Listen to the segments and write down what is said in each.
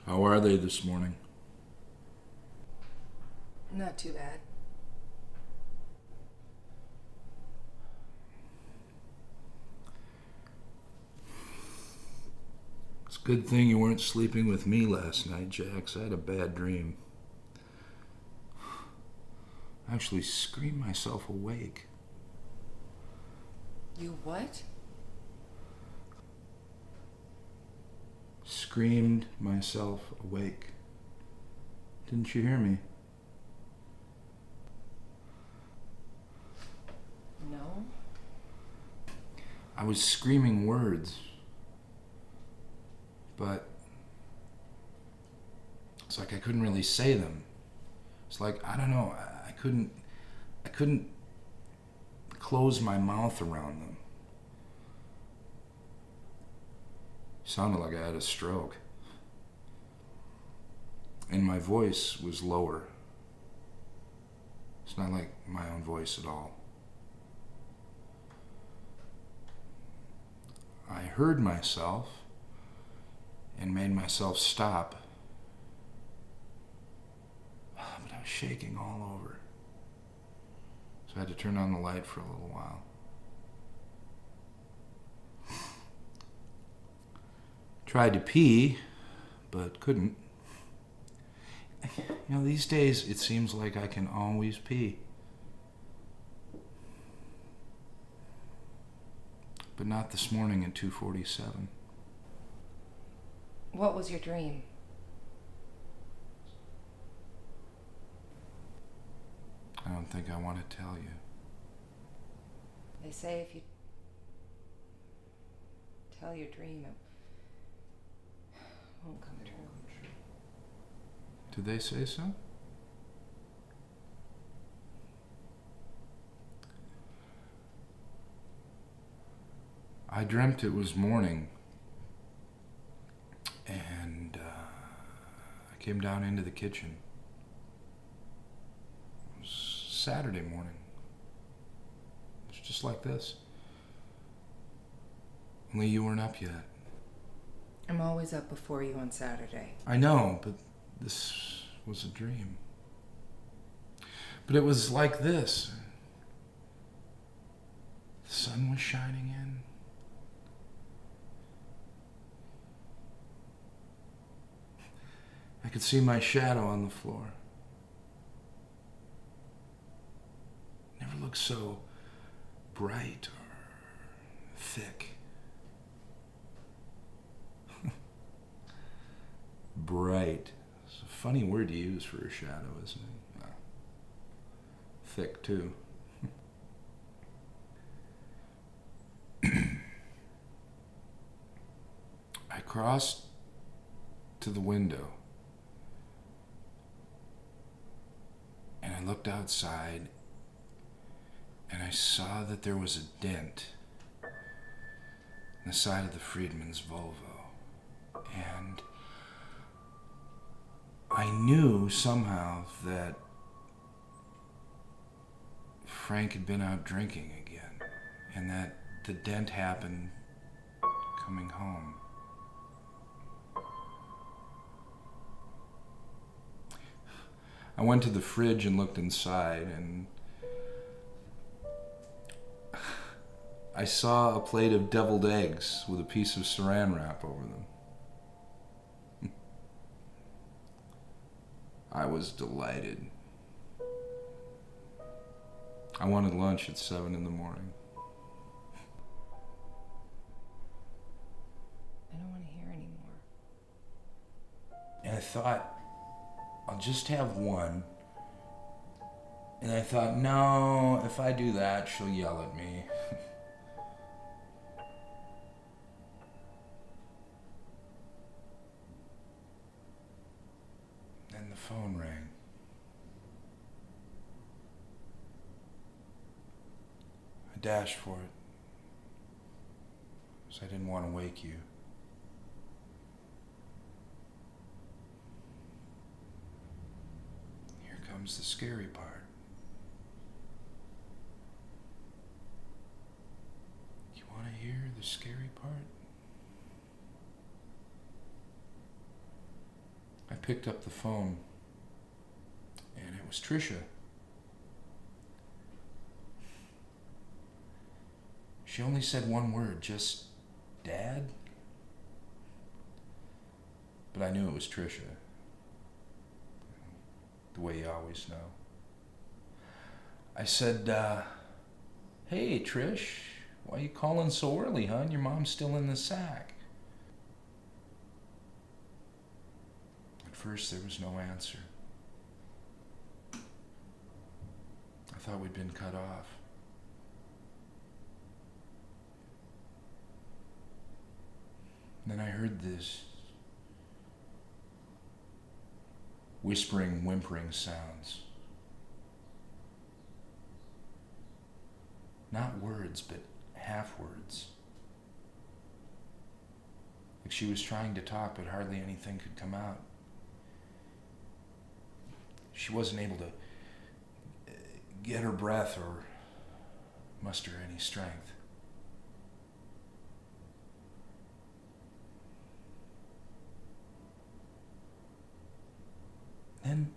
How are they this morning? Not too bad. It's a good thing you weren't sleeping with me last night, Jax. I had a bad dream. I actually screamed myself awake. You what? Screamed myself awake. Didn't you hear me? No. I was screaming words, but it's like I couldn't really say them. It's like, I don't know, I couldn't close my mouth around them. Sounded like I had a stroke. And my voice was lower. It's not like my own voice at all. I heard myself and made myself stop. But I was shaking all over. So I had to turn on the light for a little while. Tried to pee, but couldn't. You know, these days it seems like I can always pee. But not this morning at 2:47. What was your dream? I don't think I want to tell you. They say if you tell your dream, it won't come true. Did they say so? I dreamt it was morning, and I came down into the kitchen. It was Saturday morning. It was just like this. Only you weren't up yet. I'm always up before you on Saturday. I know, but this was a dream. But it was like this. The sun was shining in. I could see my shadow on the floor. Never looked so bright or thick. Bright. It's a funny word to use for a shadow, isn't it? Yeah. Thick, too. I crossed to the window and I looked outside and I saw that there was a dent in the side of the Freedman's Volvo. And I knew somehow that Frank had been out drinking again, and that the dent happened coming home. I went to the fridge and looked inside, and I saw a plate of deviled eggs with a piece of saran wrap over them. I was delighted. I wanted lunch at 7 in the morning. I don't want to hear anymore. And I thought, I'll just have one. And I thought, no, if I do that, she'll yell at me. Then the phone rang. I dashed for it, because I didn't want to wake you. Here comes the scary part. You want to hear the scary part? picked up the phone, and it was Trisha. She only said one word, just Dad? But I knew it was Trisha. The way you always know. I said, hey, Trish, why you calling so early, hon? Your mom's still in the sack. At first, there was no answer. I thought we'd been cut off. Then I heard this whispering, whimpering sounds. Not words, but half words. Like she was trying to talk, but hardly anything could come out. She wasn't able to get her breath or muster any strength. Then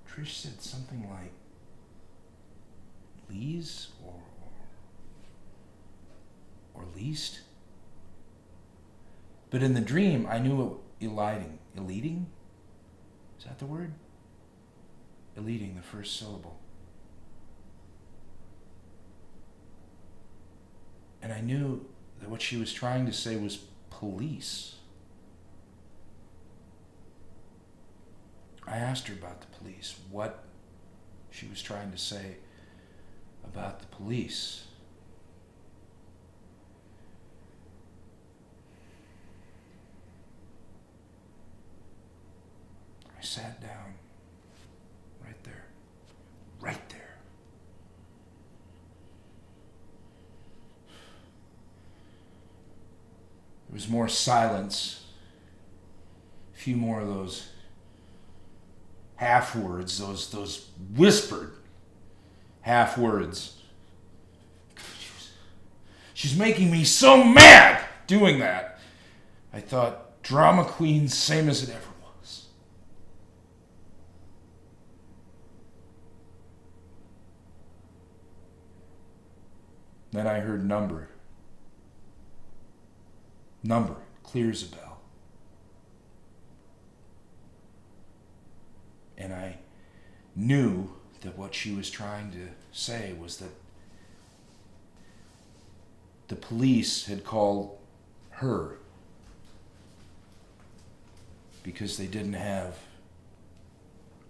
Trish said something like Lee's or least. But in the dream, I knew it eliding. Eliding? Is that the word? Eliding the first syllable. And I knew that what she was trying to say was police. I asked her about the police, what she was trying to say about the police. I sat down right there. Right there. There was more silence. A few more of those half words, those whispered half words. She's making me so mad doing that. I thought, drama queen, same as it ever was. Then I heard number. Number, clear as a bell. And I knew that what she was trying to say was that the police had called her because they didn't have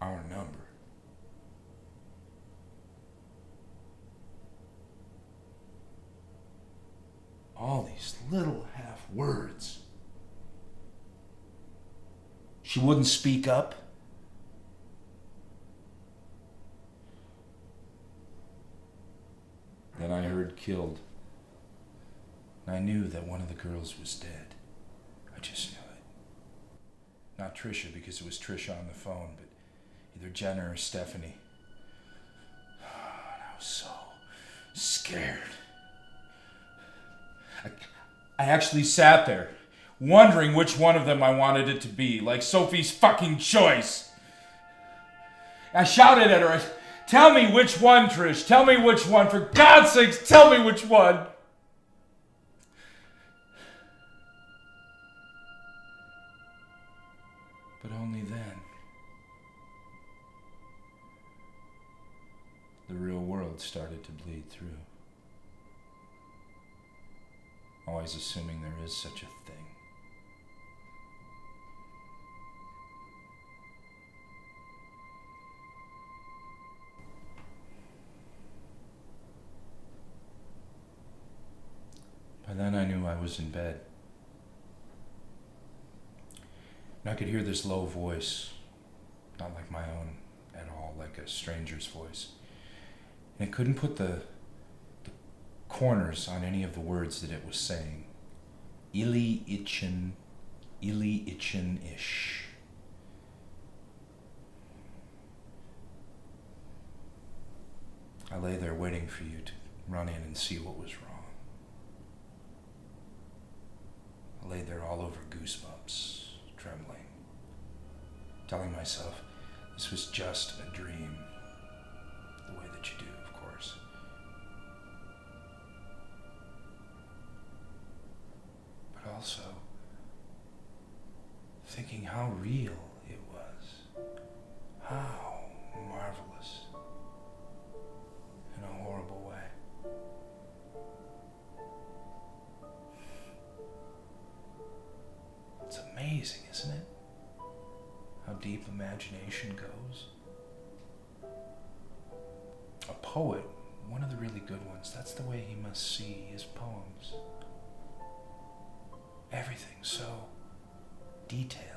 our number. All these little half words. She wouldn't speak up. Then I heard killed. And I knew that one of the girls was dead. I just knew it. Not Trisha, because it was Trisha on the phone, but either Jenna or Stephanie. And I was so scared. I actually sat there, wondering which one of them I wanted it to be, like Sophie's fucking choice. I shouted at her, tell me which one, Trish. Tell me which one. For God's sakes, tell me which one. But only then. The real world started to bleed through. Always assuming there is such a thing. By then I knew I was in bed. And I could hear this low voice, not like my own at all, like a stranger's voice. And it couldn't put the corners on any of the words that it was saying. Ili-itchin, Ili-itchin-ish. I lay there waiting for you to run in and see what was wrong. I lay there all over goosebumps. trembling, telling myself this was just a dream, the way that you do, of course. But also thinking how real it was, how marvelous in a horrible way. It's amazing, isn't it? How deep imagination goes. A poet, one of the really good ones, that's the way he must see his poems. Everything so detailed.